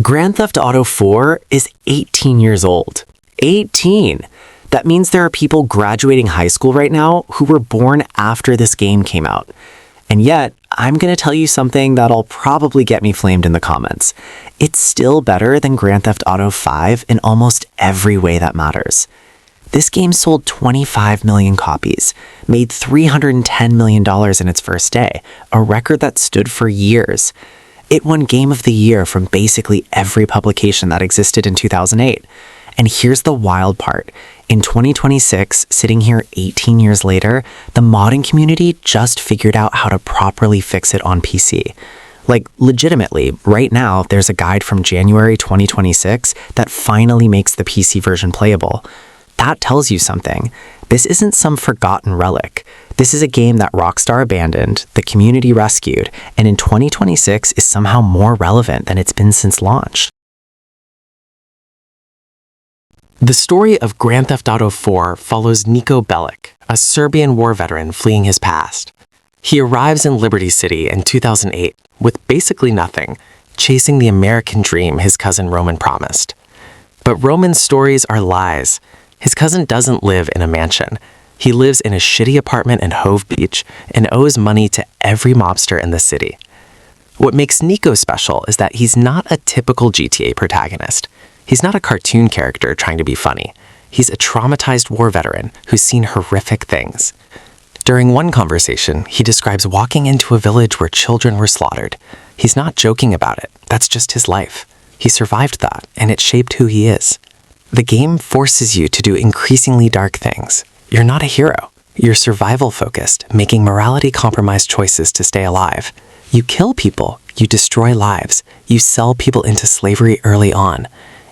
Grand Theft Auto 4 is 18 years old. 18! That means there are people graduating high school right now who were born after this game came out. And yet, I'm going to tell you something that'll probably get me flamed in the comments. It's still better than Grand Theft Auto 5 in almost every way that matters. This game sold 25 million copies, made $310 million in its first day, a record that stood for years. It won Game of the Year from basically every publication that existed in 2008. And here's the wild part. In 2026, sitting here 18 years later, the modding community just figured out how to properly fix it on PC. Like, legitimately, right now, there's a guide from January 2026 that finally makes the PC version playable. That tells you something. This isn't some forgotten relic. This is a game that Rockstar abandoned, the community rescued, and in 2026 is somehow more relevant than it's been since launch. The story of Grand Theft Auto 4 follows Niko Bellic, a Serbian war veteran fleeing his past. He arrives in Liberty City in 2008 with basically nothing, chasing the American dream his cousin Roman promised. But Roman's stories are lies. His cousin doesn't live in a mansion. He lives in a shitty apartment in Hove Beach and owes money to every mobster in the city. What makes Niko special is that he's not a typical GTA protagonist. He's not a cartoon character trying to be funny. He's a traumatized war veteran who's seen horrific things. During one conversation, he describes walking into a village where children were slaughtered. He's not joking about it. That's just his life. He survived that, and it shaped who he is. The game forces you to do increasingly dark things. You're not a hero. You're survival-focused, making morality-compromised choices to stay alive. You kill people. You destroy lives. You sell people into slavery early on.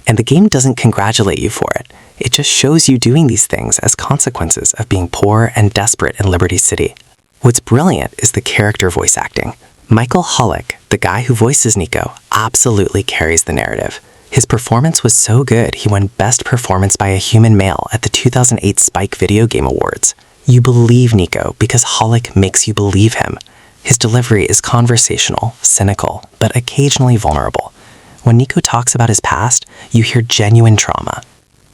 And the game doesn't congratulate you for it. It just shows you doing these things as consequences of being poor and desperate in Liberty City. What's brilliant is the character voice acting. Michael Hollick, the guy who voices Niko, absolutely carries the narrative. His performance was so good, he won Best Performance by a Human Male at the 2008 Spike Video Game Awards. You believe Niko because Hollick makes you believe him. His delivery is conversational, cynical, but occasionally vulnerable. When Niko talks about his past, you hear genuine trauma.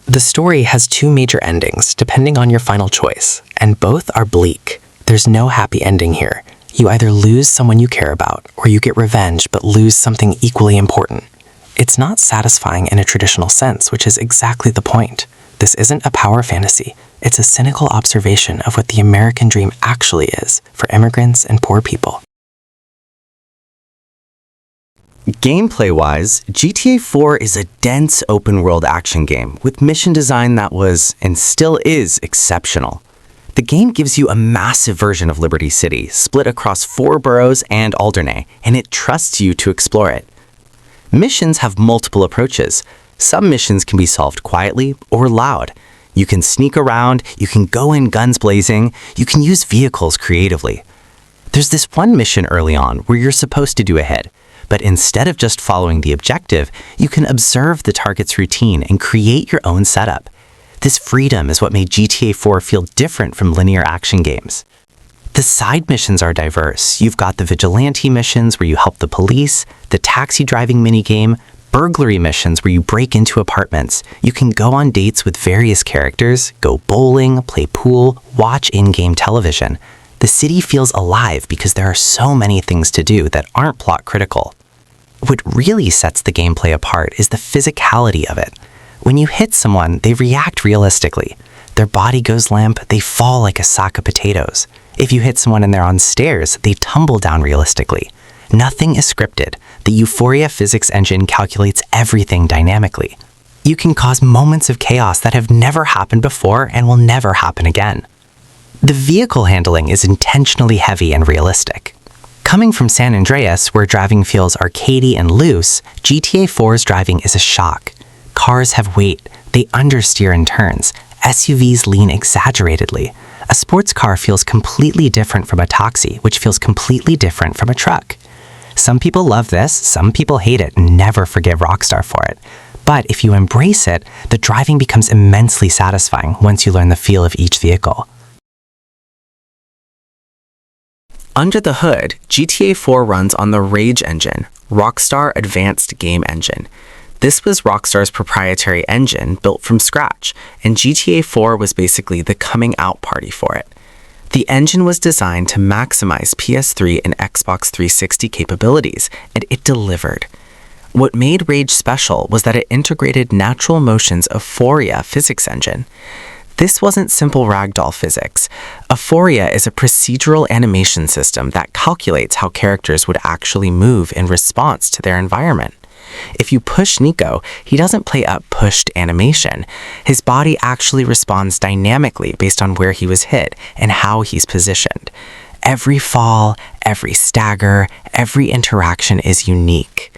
The story has two major endings, depending on your final choice, and both are bleak. There's no happy ending here. You either lose someone you care about, or you get revenge but lose something equally important. It's not satisfying in a traditional sense, which is exactly the point. This isn't a power fantasy. It's a cynical observation of what the American dream actually is for immigrants and poor people. Gameplay-wise, GTA 4 is a dense open-world action game with mission design that was, and still is, exceptional. The game gives you a massive version of Liberty City, split across 4 boroughs and Alderney, and it trusts you to explore it. Missions have multiple approaches. Some missions can be solved quietly or loud. You can sneak around, you can go in guns blazing, you can use vehicles creatively. There's this one mission early on where you're supposed to do a hit, but instead of just following the objective, you can observe the target's routine and create your own setup. This freedom is what made GTA 4 feel different from linear action games. The side missions are diverse. You've got the vigilante missions where you help the police, the taxi driving minigame, burglary missions where you break into apartments. You can go on dates with various characters, go bowling, play pool, watch in-game television. The city feels alive because there are so many things to do that aren't plot critical. What really sets the gameplay apart is the physicality of it. When you hit someone, they react realistically. Their body goes limp, they fall like a sack of potatoes. If you hit someone and they're on stairs, they tumble down realistically. Nothing is scripted. The Euphoria physics engine calculates everything dynamically. You can cause moments of chaos that have never happened before and will never happen again. The vehicle handling is intentionally heavy and realistic. Coming from San Andreas, where driving feels arcadey and loose, GTA 4's driving is a shock. Cars have weight, they understeer in turns. SUVs lean exaggeratedly. A sports car feels completely different from a taxi, which feels completely different from a truck. Some people love this, some people hate it and never forgive Rockstar for it. But if you embrace it, the driving becomes immensely satisfying once you learn the feel of each vehicle. Under the hood, GTA 4 runs on the Rage engine, Rockstar Advanced Game Engine. This was Rockstar's proprietary engine built from scratch, and GTA 4 was basically the coming out party for it. The engine was designed to maximize PS3 and Xbox 360 capabilities, and it delivered. What made Rage special was that it integrated Natural Motion's Euphoria physics engine. This wasn't simple ragdoll physics. Euphoria is a procedural animation system that calculates how characters would actually move in response to their environment. If you push Niko, he doesn't play a pushed animation. His body actually responds dynamically based on where he was hit and how he's positioned. Every fall, every stagger, every interaction is unique.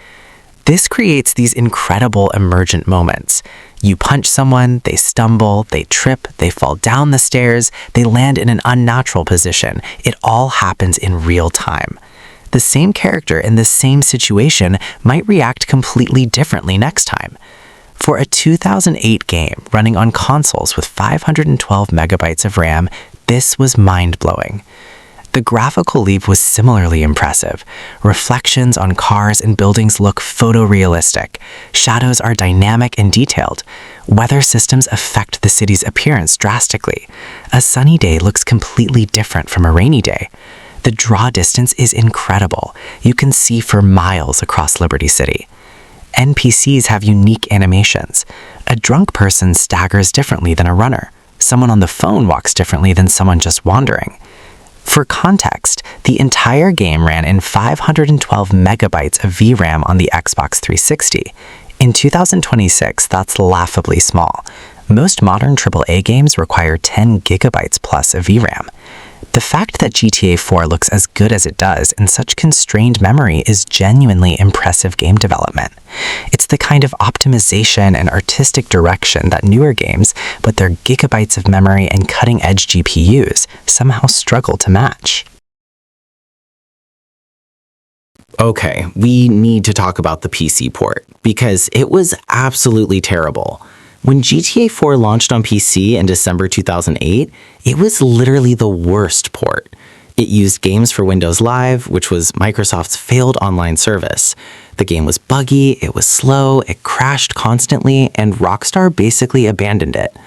This creates these incredible emergent moments. You punch someone, they stumble, they trip, they fall down the stairs, they land in an unnatural position. It all happens in real time. The same character in the same situation might react completely differently next time. For a 2008 game running on consoles with 512 megabytes of RAM, this was mind-blowing. The graphical leap was similarly impressive. Reflections on cars and buildings look photorealistic. Shadows are dynamic and detailed. Weather systems affect the city's appearance drastically. A sunny day looks completely different from a rainy day. The draw distance is incredible. You can see for miles across Liberty City. NPCs have unique animations. A drunk person staggers differently than a runner. Someone on the phone walks differently than someone just wandering. For context, the entire game ran in 512 megabytes of VRAM on the Xbox 360. In 2026, that's laughably small. Most modern AAA games require 10 gigabytes plus of VRAM. The fact that GTA 4 looks as good as it does in such constrained memory is genuinely impressive game development. It's the kind of optimization and artistic direction that newer games, with their gigabytes of memory and cutting-edge GPUs, somehow struggle to match. Okay, we need to talk about the PC port, because it was absolutely terrible. When GTA 4 launched on PC in December 2008, it was literally the worst port. It used Games for Windows Live, which was Microsoft's failed online service. The game was buggy, it was slow, it crashed constantly, and Rockstar basically abandoned it.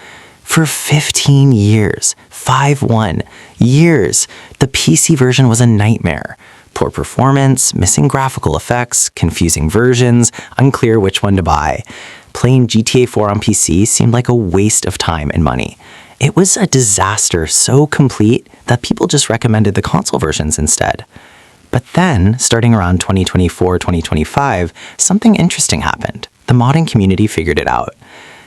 For 15 years, 5-1 years, the PC version was a nightmare. Poor performance, missing graphical effects, confusing versions, unclear which one to buy. Playing GTA 4 on PC seemed like a waste of time and money. It was a disaster so complete that people just recommended the console versions instead. But then, starting around 2024-2025, something interesting happened. The modding community figured it out.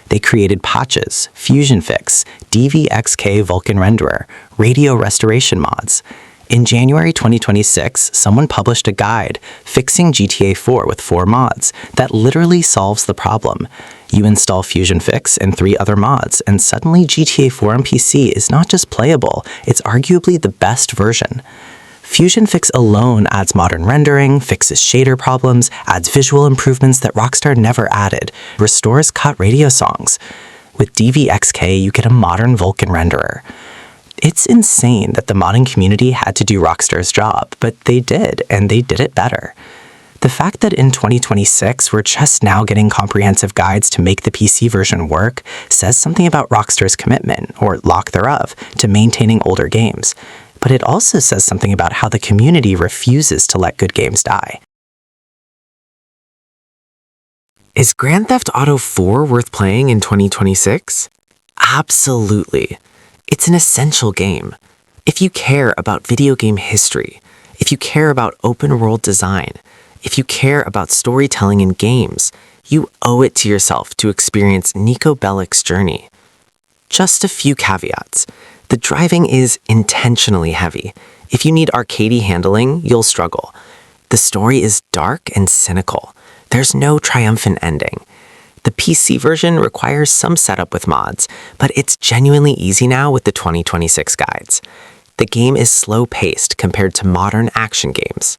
They created patches, Fusion Fix, DVXK Vulkan Renderer, radio restoration mods. In January 2026, someone published a guide fixing GTA 4 with 4 mods that literally solves the problem. You install Fusion Fix and 3 other mods, and suddenly GTA 4 on PC is not just playable, it's arguably the best version. Fusion Fix alone adds modern rendering, fixes shader problems, adds visual improvements that Rockstar never added, restores cut radio songs. With DVXK, you get a modern Vulkan renderer. It's insane that the modding community had to do Rockstar's job, but they did, and they did it better. The fact that in 2026 we're just now getting comprehensive guides to make the PC version work says something about Rockstar's commitment, or lack thereof, to maintaining older games. But it also says something about how the community refuses to let good games die. Is Grand Theft Auto 4 worth playing in 2026? Absolutely. It's an essential game. If you care about video game history, if you care about open-world design, if you care about storytelling in games, you owe it to yourself to experience Niko Bellic's journey. Just a few caveats. The driving is intentionally heavy. If you need arcadey handling, you'll struggle. The story is dark and cynical. There's no triumphant ending. The PC version requires some setup with mods, but it's genuinely easy now with the 2026 guides. The game is slow-paced compared to modern action games.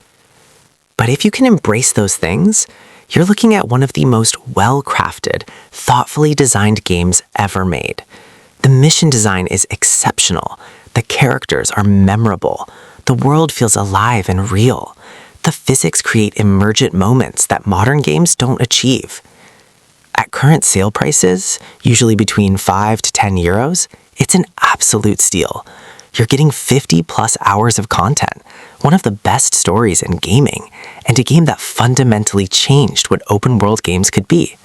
But if you can embrace those things, you're looking at one of the most well-crafted, thoughtfully designed games ever made. The mission design is exceptional. The characters are memorable. The world feels alive and real. The physics create emergent moments that modern games don't achieve. At current sale prices, usually between 5 to 10 euros, it's an absolute steal. You're getting 50 plus hours of content, one of the best stories in gaming, and a game that fundamentally changed what open world games could be.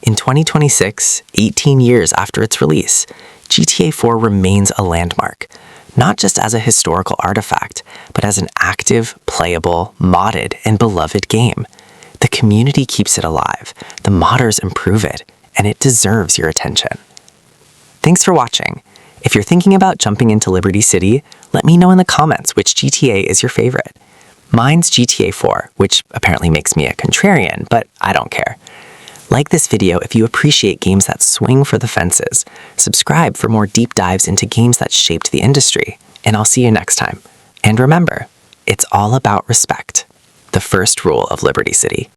In 2026, 18 years after its release, GTA 4 remains a landmark, not just as a historical artifact, but as an active, playable, modded, and beloved game. The community keeps it alive, the modders improve it, and it deserves your attention. Thanks for watching. If you're thinking about jumping into Liberty City, let me know in the comments which GTA is your favorite. Mine's GTA 4, which apparently makes me a contrarian, but I don't care. Like this video if you appreciate games that swing for the fences. Subscribe for more deep dives into games that shaped the industry. And I'll see you next time. And remember, it's all about respect. The first rule of Liberty City.